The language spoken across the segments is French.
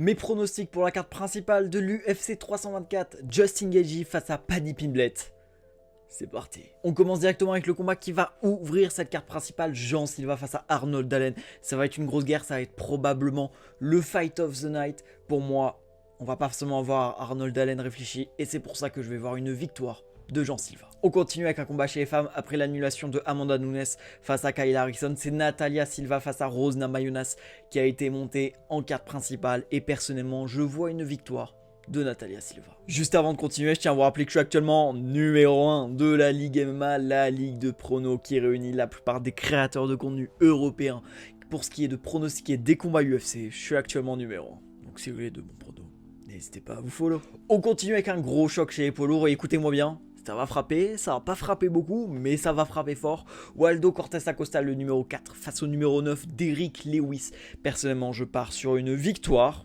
Mes pronostics pour la carte principale de l'UFC 324, Justin Gaethje face à Paddy Pimblett. C'est parti. On commence directement avec le combat qui va ouvrir cette carte principale, Jean Silva face à Arnold Allen. Ça va être une grosse guerre, ça va être probablement le fight of the night. Pour moi, on va pas forcément voir Arnold Allen réfléchi et c'est pour ça que je vais voir une victoire de Jean Silva. On continue avec un combat chez les femmes après l'annulation de Amanda Nunes face à Kayla Harrison. C'est Natalia Silva face à Rose Namajunas qui a été montée en carte principale et personnellement je vois une victoire de Natalia Silva. Juste avant de continuer, je tiens à vous rappeler que je suis actuellement numéro 1 de la Ligue MMA, la ligue de pronos qui réunit la plupart des créateurs de contenu européens. Pour ce qui est de pronostiquer des combats UFC, je suis actuellement numéro 1. Donc si vous voulez de bons pronos, n'hésitez pas à vous follow. On continue avec un gros choc chez les poids lourds et écoutez-moi bien. Ça va frapper, ça va pas frapper beaucoup, mais ça va frapper fort. Waldo Cortés Acosta, le numéro 4, face au numéro 9, Derrick Lewis. Personnellement, je pars sur une victoire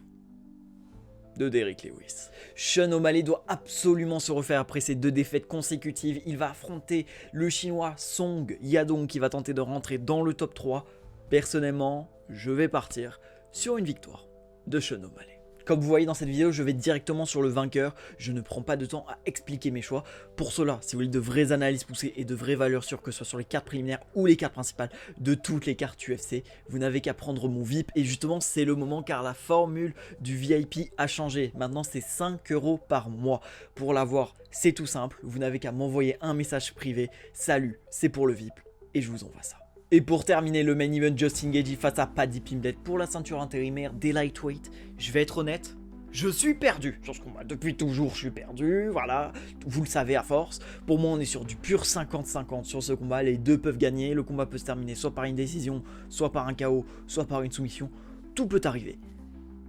de Derrick Lewis. Sean O'Malley doit absolument se refaire après ses 2 défaites consécutives. Il va affronter le chinois Song Yadong qui va tenter de rentrer dans le top 3. Personnellement, je vais partir sur une victoire de Sean O'Malley. Comme vous voyez dans cette vidéo, je vais directement sur le vainqueur. Je ne prends pas de temps à expliquer mes choix. Pour cela, si vous voulez de vraies analyses poussées et de vraies valeurs sûres, que ce soit sur les cartes préliminaires ou les cartes principales de toutes les cartes UFC, vous n'avez qu'à prendre mon VIP. Et justement, c'est le moment car la formule du VIP a changé. Maintenant, c'est 5 € par mois. Pour l'avoir, c'est tout simple. Vous n'avez qu'à m'envoyer un message privé. Salut, c'est pour le VIP. Et je vous envoie ça. Et pour terminer le main event, Justin Gaethje face à Paddy Pimblett pour la ceinture intérimaire des lightweight. Je vais être honnête, je suis perdu sur ce combat. Depuis toujours, je suis perdu, voilà, vous le savez à force. Pour moi, on est sur du pur 50-50 sur ce combat. Les deux peuvent gagner, le combat peut se terminer soit par une décision, soit par un KO, soit par une soumission. Tout peut arriver.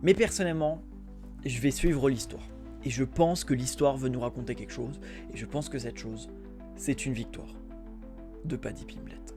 Mais personnellement, je vais suivre l'histoire. Et je pense que l'histoire veut nous raconter quelque chose. Et je pense que cette chose, c'est une victoire de Paddy Pimblett.